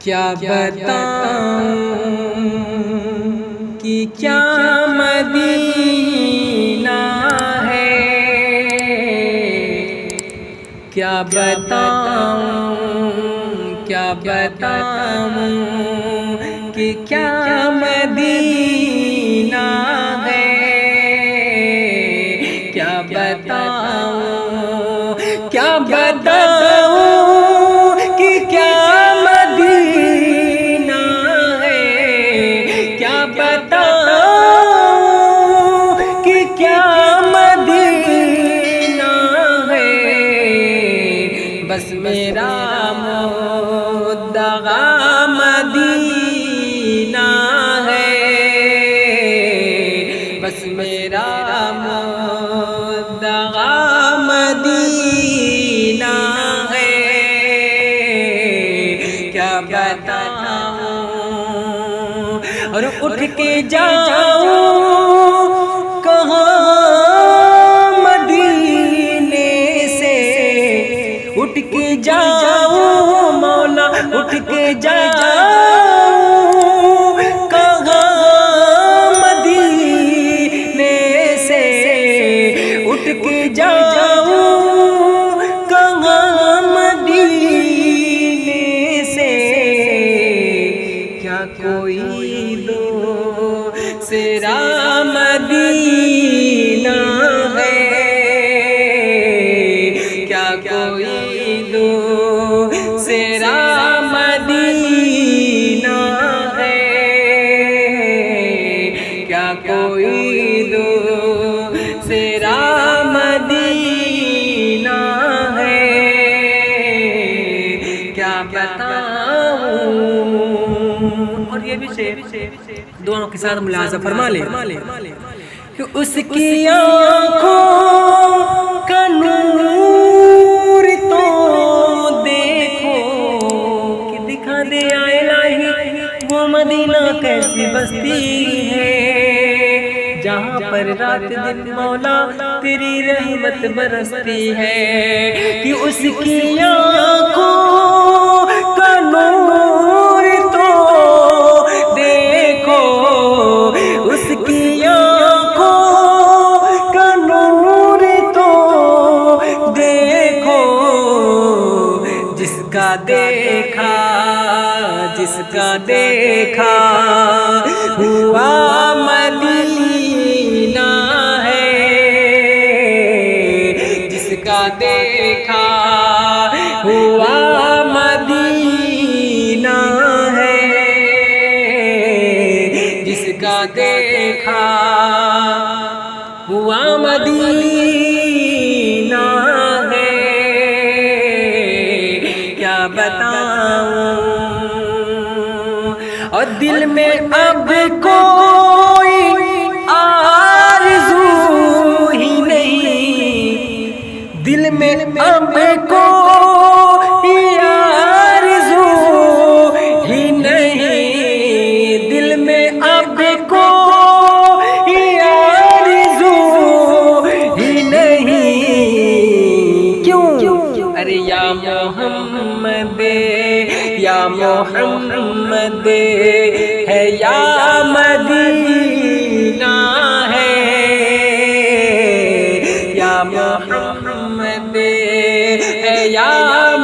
کیا بتاؤں کہ کیا مدینہ ہے، کیا بتاؤں کہ کیا مدینہ ہے، کیا بتاؤں کہ کیا مدینہ ہے، کیا بتاؤں کہ کیا مدینہ ہے، بس میرا مدعا مدینہ ہے، بس میرا مدعا مدینہ ہے، کیا بتاؤں اور اٹھ کے جاؤں کہاں مدینے سے، اٹھ کے جاؤں مولا، اٹھ کے جاؤں کہاں مدینے سے، اٹھ کے جاؤں کہاں مدینے سے، کیا کوئی دوسرا مدینہ ہے، کیا کوئی دوسرا مدینہ ہے، کیا کوئی دوسرا مدینہ ہے، کیا بتاؤں۔ اور یہ بھی شعر دعاؤں کے ساتھ ملاحظہ فرما لے کہ اس کی آنکھوں کا نور تو دیکھو، کہ دکھا دے اے الہی وہ مدینہ کیسی بستی ہے، جہاں پر رات دن مولا تیری رحمت برستی ہے، کہ اس کی آنکھوں کا نور تو دیکھو، اس کی آنکھوں کا نور تو دیکھو، جس کا دیکھا ہوا مدینہ ہے، جس کا دیکھا ہوا مدینہ ہے، جس کا دیکھا ہوا مدینہ ہے، کیا بتاؤں۔ اور دل میں اب کوئی آرزو ہی نہیں، دل میں اب کوئی آرزو ہی نہیں، دل میں اب کوئی آرزو ہی نہیں، کیوں؟ ارے یا محمد یا محمد ہے، یا مدینہ ہے، یا محمد ہے، یا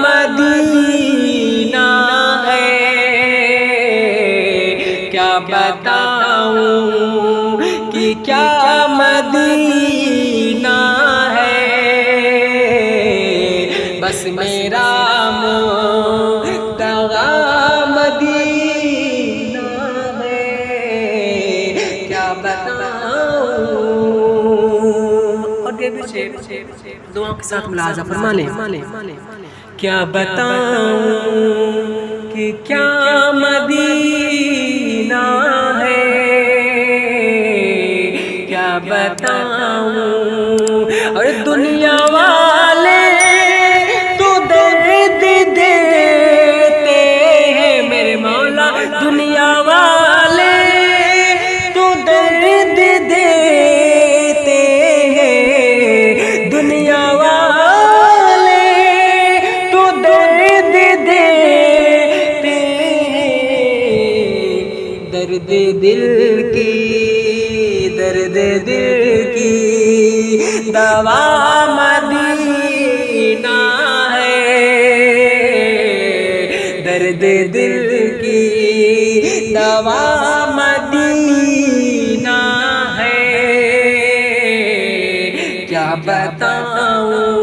مدینہ ہے، کیا بتاؤں کہ کیا مدینہ ہے، بس میرا مدعا مدینہ ہے، کیا بتاؤں۔ اور یہ بھی شعر دعاؤں کے ساتھ ملاحظہ فرما لے، کیا بتاؤں کہ کیا مدینہ ہے، کیا بتاؤں۔ اور دنیا والے تو درد دیتے ہیں میرے مولا، دنیا والے تو درد دیتے ہیں، دنیا والے تو درد دیتے درد دل کی درد دل کی دوا مدینہ ہے، درد دل کی دوا مدینہ ہے، کیا بتاؤں